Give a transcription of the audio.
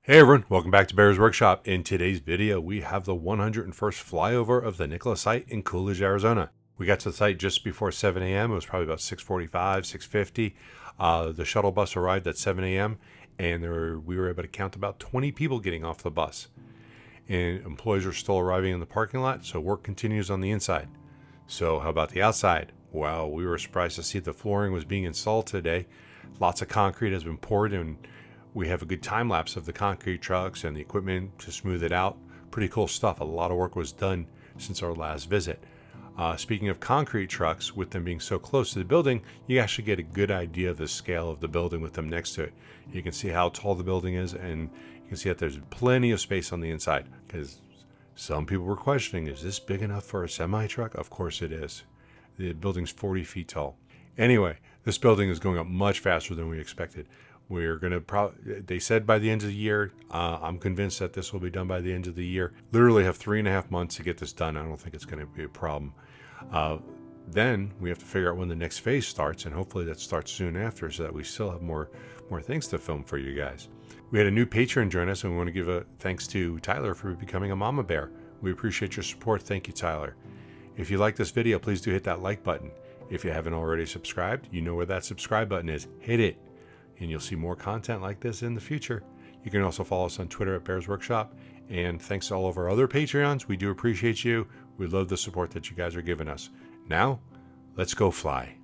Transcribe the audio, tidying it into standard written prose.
Hey everyone, welcome back to Bear's Workshop. In today's video, we have the 101st flyover of the Nikola site in Coolidge, Arizona. We got to the site just before 7 a.m. It was probably about 6:45, 6:50. The shuttle bus arrived at 7 a.m. and we were able to count about 20 people getting off the bus. And employees are still arriving in the parking lot, so work continues on the inside. So how about the outside? Well, we were surprised to see the flooring was being installed today. Lots of concrete has been poured, and we have a good time lapse of the concrete trucks and the equipment to smooth it out. Pretty cool stuff. A lot of work was done since our last visit. Speaking of concrete trucks, with them being so close to the building, you actually get a good idea of the scale of the building with them next to it. You can see how tall the building is, and you can see that there's plenty of space on the inside, because some people were questioning, is this big enough for a semi-truck? Of course it is. The building's 40 feet tall. Anyway, this building is going up much faster than we expected. We're going to they said by the end of the year. I'm convinced that this will be done by the end of the year. Literally have 3.5 months to get this done. I don't think it's going to be a problem. Then we have to figure out when the next phase starts, and hopefully that starts soon after, so that we still have more things to film for you guys. We had a new patron join us, and we want to give a thanks to Tyler for becoming a mama bear. We appreciate your support. Thank you, Tyler. If you like this video, please do hit that like button. If you haven't already subscribed, you know where that subscribe button is. Hit it, and you'll see more content like this in the future. You can also follow us on Twitter at Bear's Workshop. And thanks to all of our other Patreons. We do appreciate you. We love the support that you guys are giving us. Now, let's go fly.